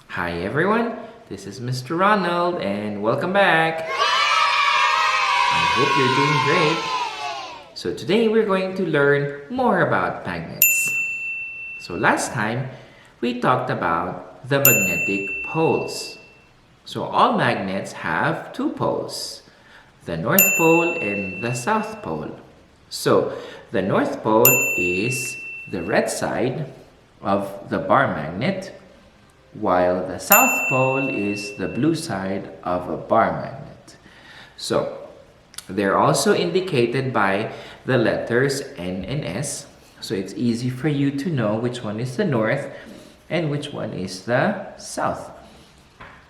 Hi everyone, this is Mr. Ronald and welcome back. I hope you're doing great. So today we're going to learn more about magnets. So last time we talked about the magnetic poles. So all magnets have two poles, the North Pole and the South Pole. So the North Pole is the red side of the bar magnet, while the South Pole is the blue side of a bar magnet. So they're also indicated by the letters N and S. So it's easy for you to know which one is the north and which one is the south.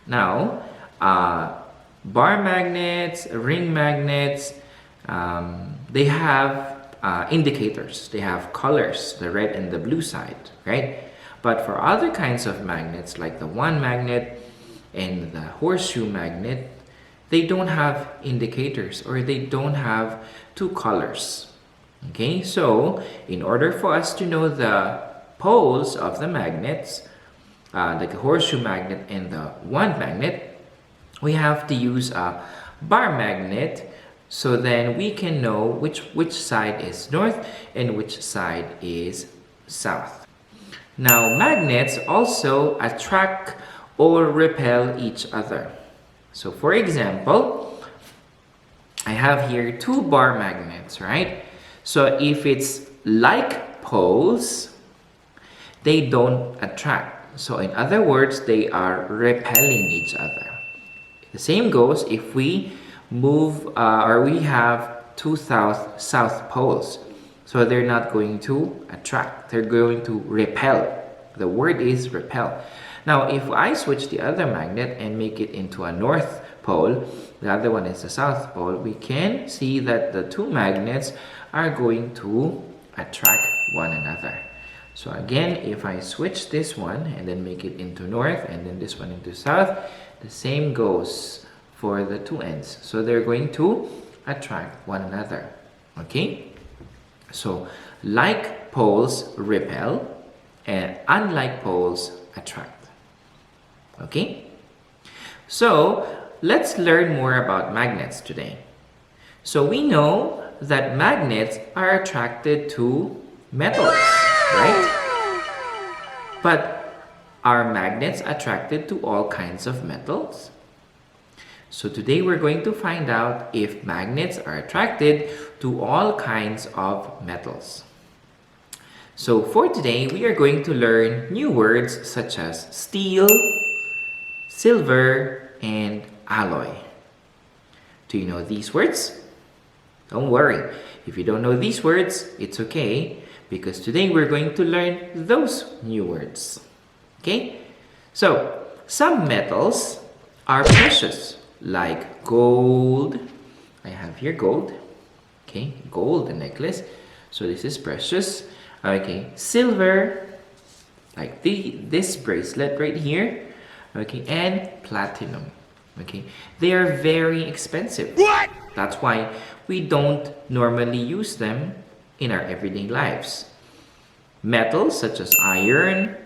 Now, bar magnets, ring magnets, they have indicators. They have colors, the red and the blue side, right? But for other kinds of magnets, like the wand magnet and the horseshoe magnet, they don't have indicators or they don't have two colors. Okay, so in order for us to know the poles of the magnets, like the horseshoe magnet and the wand magnet, we have to use a bar magnet, so then we can know which side is north and which side is south. Now, magnets also attract or repel each other. So for example, I have here two bar magnets, right? So if it's like poles, they don't attract. So in other words, they are repelling each other. The same goes if we move or we have two south poles. So they're not going to attract, they're going to repel. The word is repel. Now, if I switch the other magnet and make it into a north pole, the other one is the south pole, we can see that the two magnets are going to attract one another. So again, if I switch this one and then make it into north and then this one into south, the same goes for the two ends. So they're going to attract one another. Okay? So like poles repel and unlike poles attract. Okay? So let's learn more about magnets today. So we know that magnets are attracted to metals, right? But are magnets attracted to all kinds of metals? So today we're going to find out if magnets are attracted to all kinds of metals. So for today, we are going to learn new words such as steel, silver, and alloy. Do you know these words? Don't worry. If you don't know these words, it's okay, because today we're going to learn those new words. Okay? So, some metals are precious, like gold. I have here gold. Okay, gold, the necklace. So this is precious. Okay, silver, like this bracelet right here. Okay, and platinum. Okay, they are very expensive. What? That's why we don't normally use them in our everyday lives. Metals such as iron,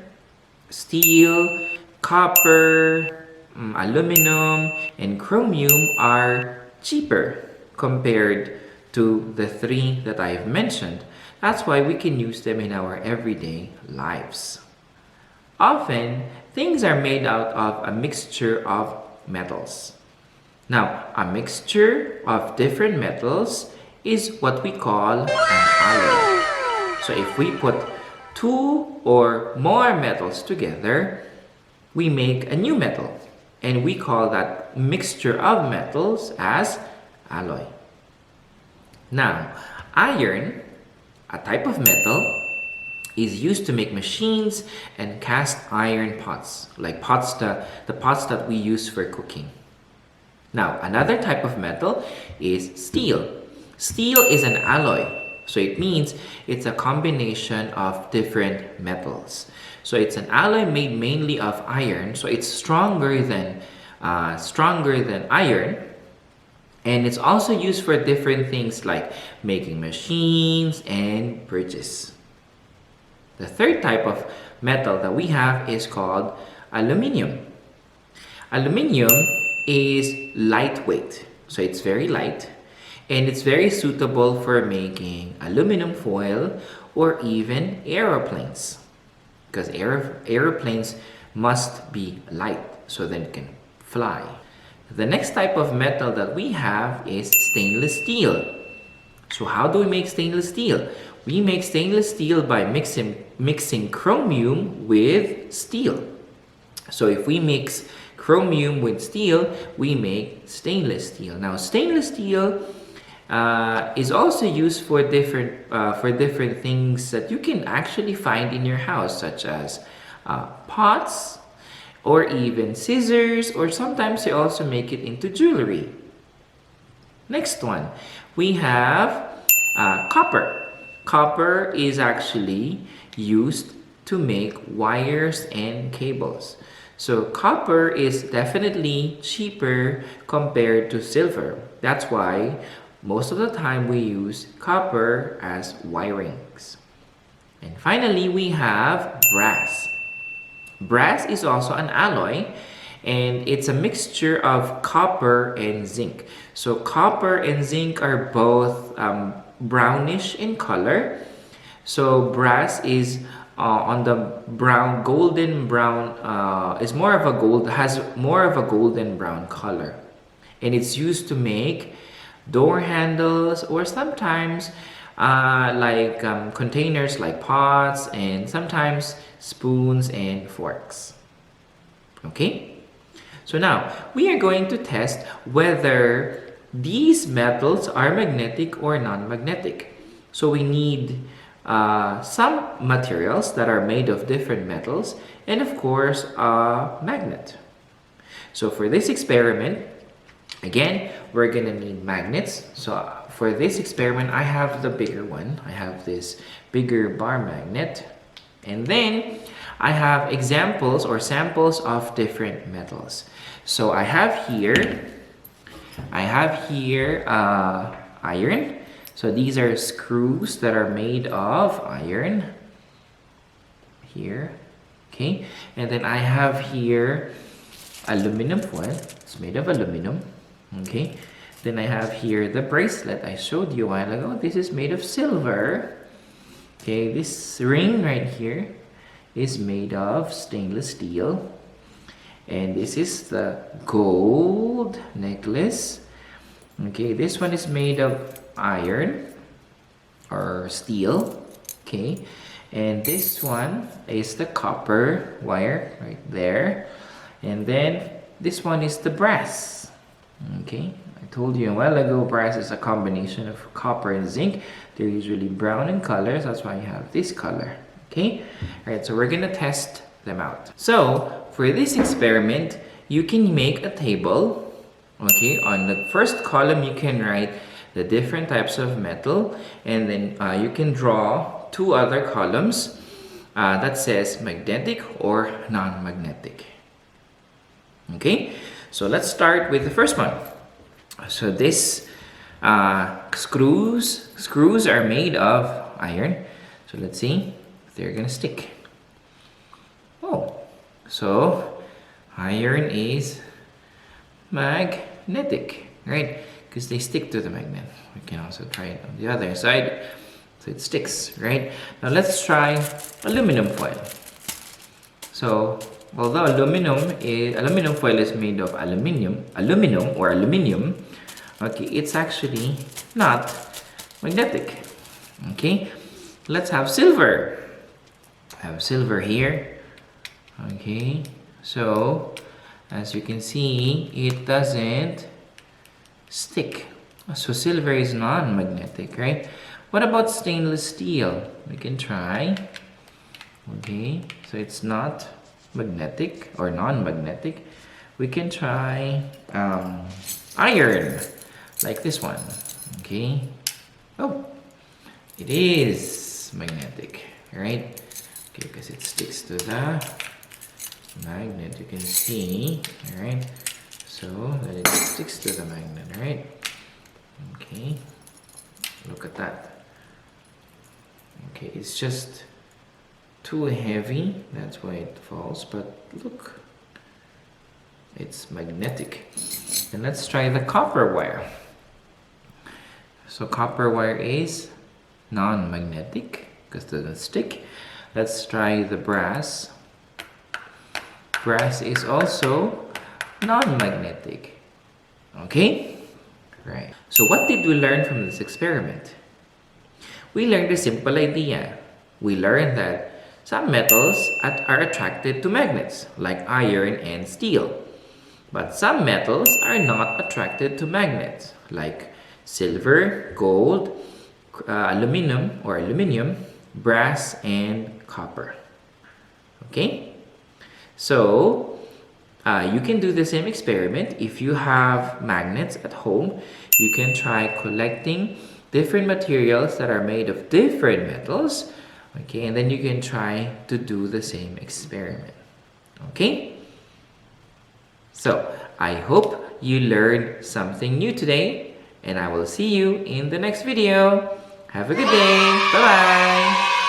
steel, copper, aluminum, and chromium are cheaper compared to the three that I've mentioned. That's why we can use them in our everyday lives. Often, things are made out of a mixture of metals. Now, a mixture of different metals is what we call an alloy. So if we put two or more metals together, we make a new metal. And we call that mixture of metals as alloy. Now, iron, a type of metal, is used to make machines and cast iron pots, like the pots that we use for cooking. Now, another type of metal is steel. Steel is an alloy, so it means it's a combination of different metals. So it's an alloy made mainly of iron, so it's stronger than iron, and it's also used for different things like making machines and bridges. The third type of metal that we have is called Aluminium. Aluminium is lightweight, so it's very light, and it's very suitable for making aluminum foil or even aeroplanes, because aeroplanes must be light so that it can fly. The next type of metal that we have is stainless steel. So how do we make stainless steel? We make stainless steel by mixing chromium with steel. So if we mix chromium with steel, we make stainless steel. Now, stainless steel is also used for different things that you can actually find in your house, such as pots, or even scissors, or sometimes they also make it into jewelry. Next one, we have copper. Copper is actually used to make wires and cables. So copper is definitely cheaper compared to silver. That's why most of the time we use copper as wirings. And finally, we have brass. Brass is also an alloy, and it's a mixture of copper and zinc. So copper and zinc are both brownish in color. So brass is on the golden brown, is more of a has more of a golden brown color, and it's used to make door handles, or sometimes containers like pots, and sometimes spoons and forks. Okay, so now we are going to test whether these metals are magnetic or non-magnetic. So we need some materials that are made of different metals, and of course a magnet. So for this experiment, again, we're gonna need magnets. So for this experiment, I have the bigger one. I have this bigger bar magnet, and then I have examples or samples of different metals. So I have here iron. So these are screws that are made of iron here, okay? And then I have here aluminum foil. It's made of aluminum, okay? Then I have here the bracelet I showed you a while ago. This is made of silver. Okay, this ring right here is made of stainless steel. And this is the gold necklace. Okay, this one is made of iron or steel. Okay, and this one is the copper wire right there. And then this one is the brass. Okay, I told you a while ago, brass is a combination of copper and zinc. They're usually brown in color, so that's why you have this color. Okay, all right, so we're gonna test them out. So for this experiment, you can make a table. Okay, on the first column you can write the different types of metal, and then you can draw two other columns that says magnetic or non-magnetic. Okay, so let's start with the first one. So this screws are made of iron. So let's see if they're gonna stick. Oh, so iron is magnetic, right? Because they stick to the magnet. We can also try it on the other side, so it sticks, right? Now let's try aluminum foil. So although aluminum foil is made of aluminum, okay, it's actually not magnetic. Okay, let's have silver. I have silver here. Okay, so as you can see, it doesn't stick. So silver is non-magnetic, right? What about stainless steel? We can try. Okay, so it's not magnetic or non-magnetic. We can try iron, like this one. Okay. Oh, it is magnetic, right? Okay, because it sticks to the magnet. You can see, all right? So that it sticks to the magnet, right? Okay, look at that. Okay, it's just too heavy, that's why it falls, but look, It's magnetic. And let's try the copper wire. So copper wire is non-magnetic because it doesn't stick. Let's try the brass. Brass is also non-magnetic. Okay? Right. So what did we learn from this experiment? We learned a simple idea. We learned that some metals are attracted to magnets, like iron and steel. But some metals are not attracted to magnets, like silver, gold, aluminium, brass, and copper. Okay? So, you can do the same experiment. If you have magnets at home, you can try collecting different materials that are made of different metals. Okay, and then you can try to do the same experiment. Okay? So, I hope you learned something new today, and I will see you in the next video. Have a good day. Bye-bye.